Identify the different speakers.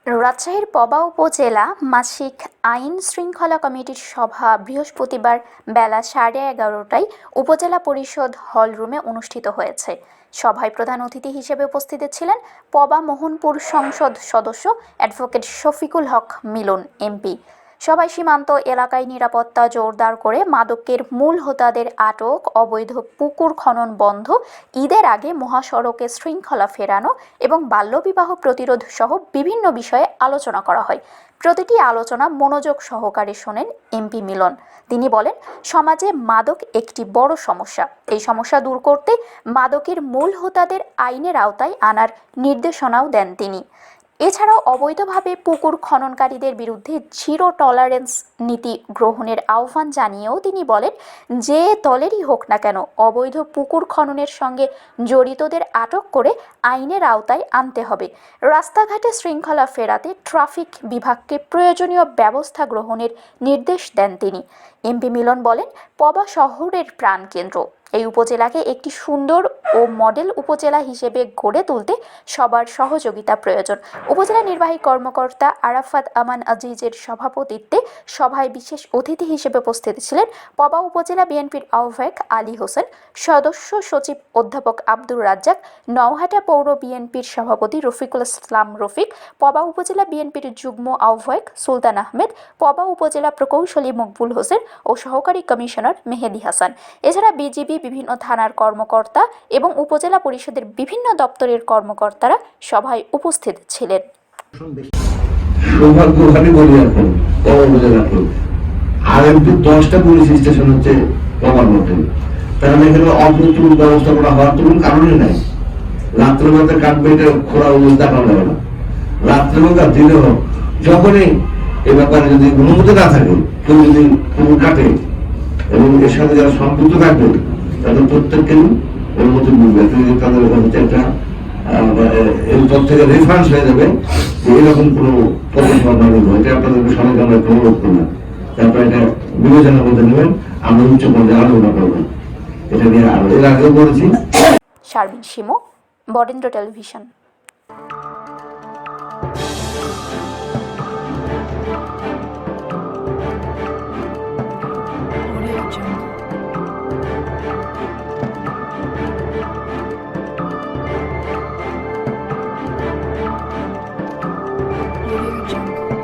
Speaker 1: রাজশাহীর পবা উপজেলা মাসিক আইন শৃঙ্খলা কমিটির সভা বৃহস্পতিবার বেলা 11:30টায় উপজেলা পরিষদ হল রুমে অনুষ্ঠিত হয়েছে। সভায় প্রধান অতিথি হিসেবে উপস্থিত ছিলেন পবা মোহনপুর সংসদ সদস্য অ্যাডভোকেট শফিকুল হক মিলন এমপি। সবাই সীমান্ত এলাকায় নিরাপত্তা জোরদার করে মাদকের মূল হোতাদের আটক, অবৈধ পুকুর খনন বন্ধ, ঈদের আগে মহাসড়কে শৃঙ্খলা ফেরানো এবং বাল্যবিবাহ প্রতিরোধ সহ বিভিন্ন বিষয়ে আলোচনা করা হয়। প্রতিটি আলোচনা মনোযোগ সহকারে শোনেন এমপি মিলন। তিনি বলেন, সমাজে মাদক একটি বড় সমস্যা। এই সমস্যা দূর করতে মাদকের মূল হোতাদের আইনের আওতায় আনার নির্দেশনাও দেন তিনি। এছাড়াও অবৈধভাবে পুকুর খননকারীদের বিরুদ্ধে জিরো টলারেন্স নীতি গ্রহণের আহ্বান জানিয়েও তিনি বলেন, যে দলেরই হোক না কেন অবৈধ পুকুর খননের সঙ্গে জড়িতদের আটক করে আইনের আওতায় আনতে হবে। রাস্তাঘাটে শৃঙ্খলা ফেরাতে ট্রাফিক বিভাগকে প্রয়োজনীয় ব্যবস্থা গ্রহণের নির্দেশ দেন তিনি। এমপি মিলন বলেন, পবা শহরের প্রাণকেন্দ্র। এই উপজেলাকে একটি সুন্দর ও মডেল উপজেলা হিসেবে গড়ে তুলতে সবার সহযোগিতা প্রয়োজন। উপজেলা নির্বাহী কর্মকর্তা আরাফাত আমান আজিজের সভাপতিত্বে সভায় বিশেষ অতিথি হিসেবে উপস্থিত ছিলেন পবা উপজেলা বিএনপির আহ্বায়ক আলী হোসেন, সদস্য সচিব অধ্যাপক আব্দুর রাজ্জাক, নওহাটা পৌর বিএনপির সভাপতি রফিকুল ইসলাম রফিক, পবা উপজেলা বিএনপির যুগ্ম আহ্বায়ক সুলতান আহমেদ, পবা উপজেলা প্রকৌশলী মকবুল হোসেন ও সহকারী কমিশনার মেহেদি হাসান। এছাড়া বিজিবি, বিভিন্ন থানার কর্মকর্তা এবং উপজেলা পরিষদের বিভিন্ন দপ্তরের কর্মকর্তারা সভায় উপস্থিত ছিলেন।
Speaker 2: সৌভাগ্যবান বলি এখন আর একটু 10টা পুলিশ স্টেশন হচ্ছে পবার মধ্যে, তাহলে এখানে অপ্রতুল ব্যবস্থাপনা হওয়ার তো কোনো কারণই নাই। রাত্রেবেলা কাটবে, এটা খোলা অবস্থা করা যাবে না। রাত্রেবেলা দিনে হোক, যখনই এ ব্যাপারে যদি অনুমতি না থাকে, কেউ যদি পুকুর কাটে এবং এর সাথে যারা সম্পৃক্ত থাকবে তাদের প্রত্যেককে অনুমতি মিলবে। তাদের হচ্ছে একটা এরপর থেকে রেফারেন্স হয়ে যাবে যে এরকম কোনো পদক্ষেপ নেব। এটা আপনাদেরকে সবাইকে আমরা অনুরোধ করলাম, তারপরে এটা বিবেচনার মধ্যে নেবেন। আমরা উচ্চ পর্যায়ে আলোচনা করবেন এটা নিয়ে। আরো এর আগেও বলেছি।
Speaker 1: Sharmin Shimu, Barendra television.
Speaker 3: Audio Jungle.